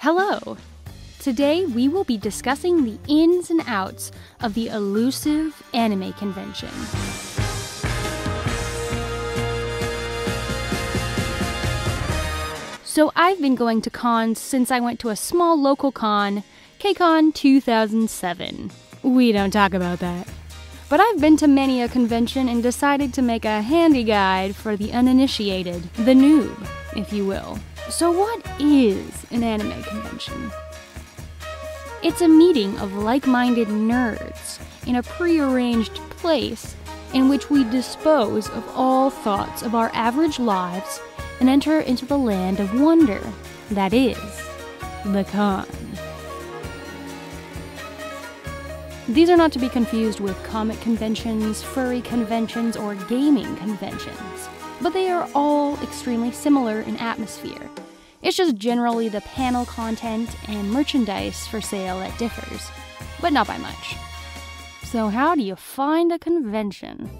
Hello! Today we will be discussing the ins and outs of the elusive anime convention. So I've been going to cons since I went to a small local con, KCON 2007. We don't talk about that. But I've been to many a convention and decided to make a handy guide for the uninitiated, the noob, if you will. So what is an anime convention? It's a meeting of like-minded nerds in a prearranged place in which we dispose of all thoughts of our average lives and enter into the land of wonder that is the con. These are not to be confused with comic conventions, furry conventions, or gaming conventions, but they are all extremely similar in atmosphere. It's just generally the panel content and merchandise for sale that differs, but not by much. So how do you find a convention?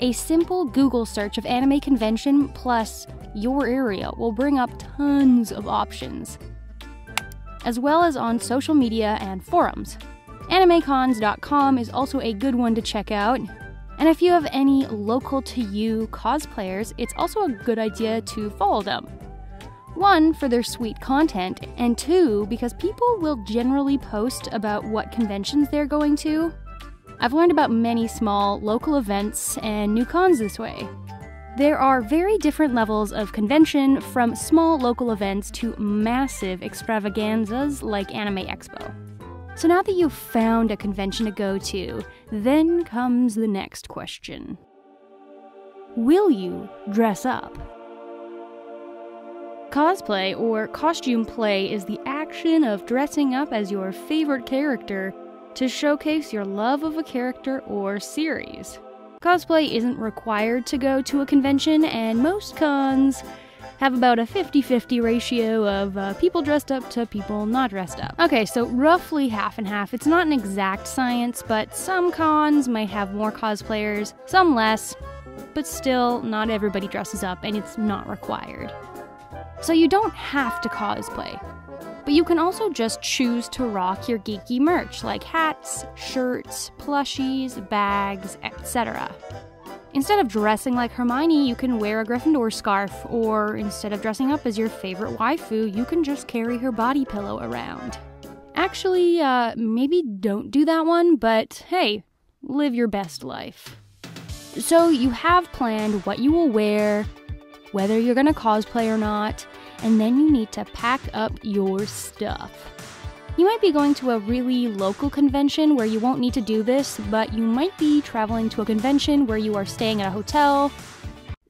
A simple Google search of anime convention plus your area will bring up tons of options, as well as on social media and forums. AnimeCons.com is also a good one to check out. And if you have any local to you cosplayers, it's also a good idea to follow them. One, for their sweet content, and two, because people will generally post about what conventions they're going to. I've learned about many small local events and new cons this way. There are very different levels of convention, from small local events to massive extravaganzas like Anime Expo. So now that you've found a convention to go to, then comes the next question. Will you dress up? Cosplay, or costume play, is the action of dressing up as your favorite character to showcase your love of a character or series. Cosplay isn't required to go to a convention, and most cons have about a 50-50 ratio of people dressed up to people not dressed up. Okay, so roughly half and half. It's not an exact science, but some cons might have more cosplayers, some less, but still, not everybody dresses up, and it's not required. So you don't have to cosplay, but you can also just choose to rock your geeky merch, like hats, shirts, plushies, bags, etc. Instead of dressing like Hermione, you can wear a Gryffindor scarf, or instead of dressing up as your favorite waifu, you can just carry her body pillow around. Actually, maybe don't do that one, but hey, live your best life. So you have planned what you will wear, whether you're gonna cosplay or not, and then you need to pack up your stuff. You might be going to a really local convention where you won't need to do this, but you might be traveling to a convention where you are staying at a hotel.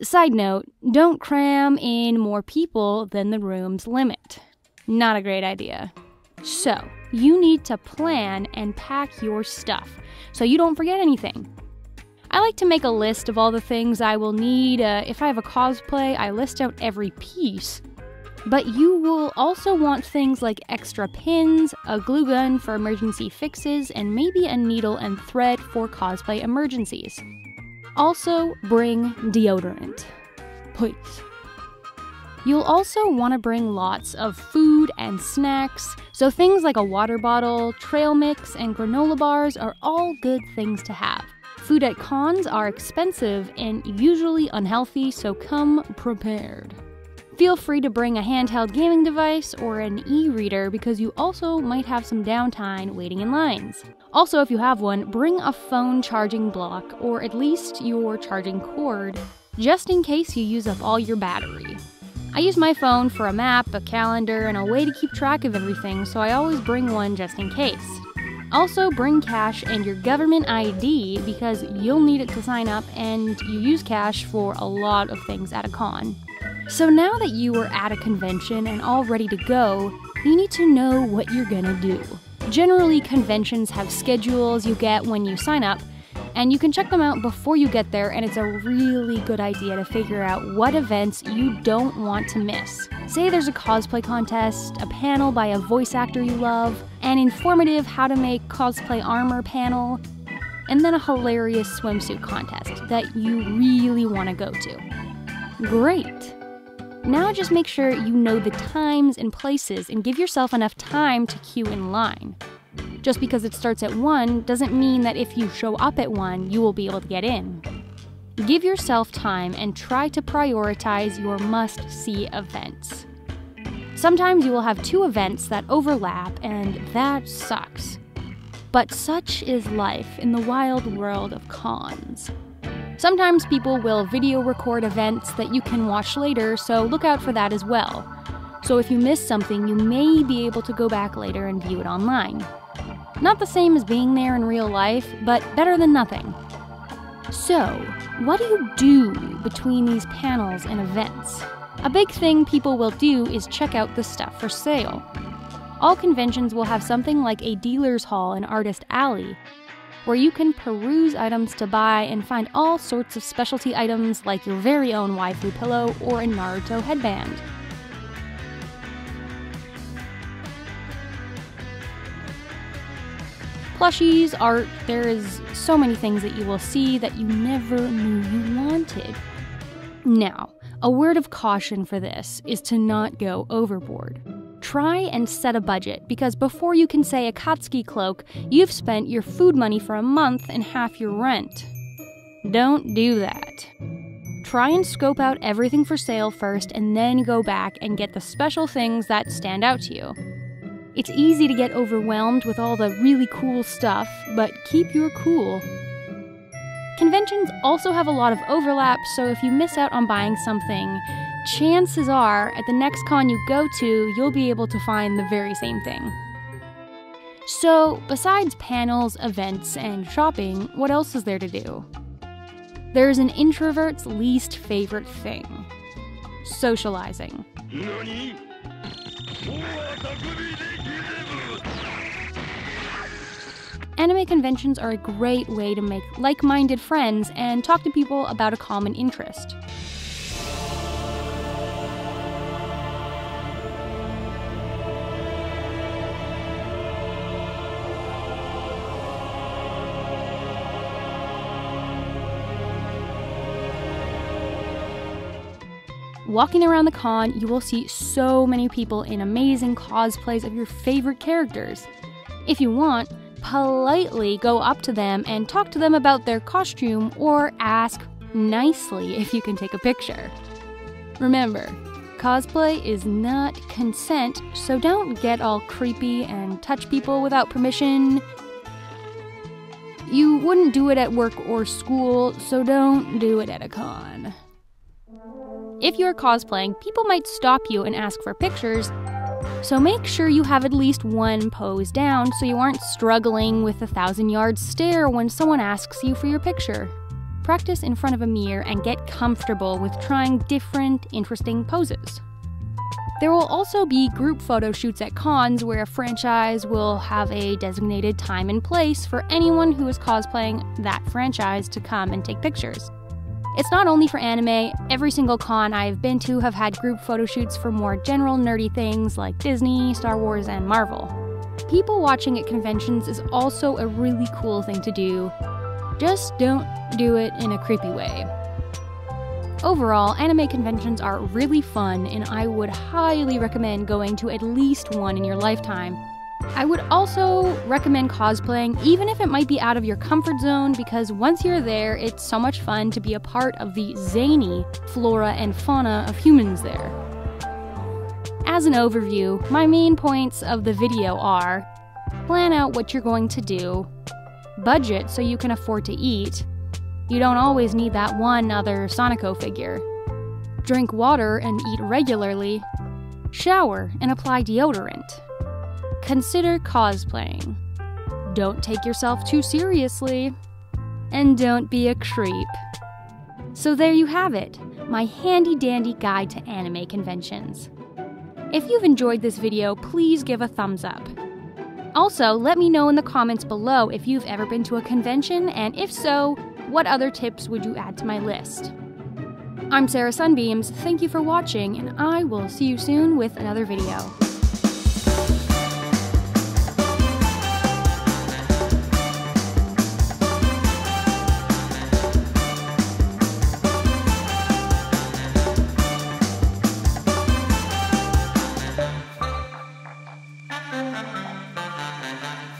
Side note, don't cram in more people than the room's limit. Not a great idea. So, you need to plan and pack your stuff so you don't forget anything. I like to make a list of all the things I will need. If I have a cosplay, I list out every piece. But you will also want things like extra pins, a glue gun for emergency fixes, and maybe a needle and thread for cosplay emergencies. Also, bring deodorant. Please. You'll also want to bring lots of food and snacks, so things like a water bottle, trail mix, and granola bars are all good things to have. Food at cons are expensive and usually unhealthy, so come prepared. Feel free to bring a handheld gaming device or an e-reader because you also might have some downtime waiting in lines. Also, if you have one, bring a phone charging block or at least your charging cord, just in case you use up all your battery. I use my phone for a map, a calendar, and a way to keep track of everything, so I always bring one just in case. Also, bring cash and your government ID because you'll need it to sign up, and you use cash for a lot of things at a con. So now that you are at a convention and all ready to go, you need to know what you're gonna do. Generally, conventions have schedules you get when you sign up, and you can check them out before you get there, and it's a really good idea to figure out what events you don't want to miss. Say there's a cosplay contest, a panel by a voice actor you love, an informative how to make cosplay armor panel, and then a hilarious swimsuit contest that you really want to go to. Great! Now just make sure you know the times and places and give yourself enough time to queue in line. Just because it starts at 1 doesn't mean that if you show up at 1, you will be able to get in. Give yourself time and try to prioritize your must-see events. Sometimes you will have 2 events that overlap, and that sucks. But such is life in the wild world of cons. Sometimes people will video record events that you can watch later, so look out for that as well. So if you miss something, you may be able to go back later and view it online. Not the same as being there in real life, but better than nothing. So, what do you do between these panels and events? A big thing people will do is check out the stuff for sale. All conventions will have something like a dealer's hall and artist alley, where you can peruse items to buy and find all sorts of specialty items like your very own waifu pillow or a Naruto headband. Plushies, art, there is so many things that you will see that you never knew you wanted. Now, a word of caution for this is to not go overboard. Try and set a budget, because before you can say Akatsuki cloak, you've spent your food money for a month and half your rent. Don't do that. Try and scope out everything for sale first and then go back and get the special things that stand out to you. It's easy to get overwhelmed with all the really cool stuff, but keep your cool. Conventions also have a lot of overlap, so if you miss out on buying something, chances are at the next con you go to, you'll be able to find the very same thing. So, besides panels, events, and shopping, what else is there to do? There's an introvert's least favorite thing: socializing. Anime conventions are a great way to make like-minded friends and talk to people about a common interest. Walking around the con, you will see so many people in amazing cosplays of your favorite characters. If you want, politely go up to them and talk to them about their costume, or ask nicely if you can take a picture. Remember, cosplay is not consent, so don't get all creepy and touch people without permission. You wouldn't do it at work or school, so don't do it at a con. If you're cosplaying, people might stop you and ask for pictures, so make sure you have at least one pose down so you aren't struggling with a 1,000-yard stare when someone asks you for your picture. Practice in front of a mirror and get comfortable with trying different, interesting poses. There will also be group photo shoots at cons where a franchise will have a designated time and place for anyone who is cosplaying that franchise to come and take pictures. It's not only for anime. Every single con I've been to have had group photo shoots for more general nerdy things like Disney, Star Wars, and Marvel. People watching at conventions is also a really cool thing to do. Just don't do it in a creepy way. Overall, anime conventions are really fun, and I would highly recommend going to at least one in your lifetime. I would also recommend cosplaying, even if it might be out of your comfort zone, because once you're there, it's so much fun to be a part of the zany flora and fauna of humans there. As an overview, my main points of the video are: plan out what you're going to do, budget so you can afford to eat, you don't always need that one other Sonico figure, drink water and eat regularly, shower and apply deodorant. Consider cosplaying. Don't take yourself too seriously. And don't be a creep. So there you have it, my handy-dandy guide to anime conventions. If you've enjoyed this video, please give a thumbs up. Also, let me know in the comments below if you've ever been to a convention, and if so, what other tips would you add to my list? I'm Sarah Sunbeams, thank you for watching, and I will see you soon with another video.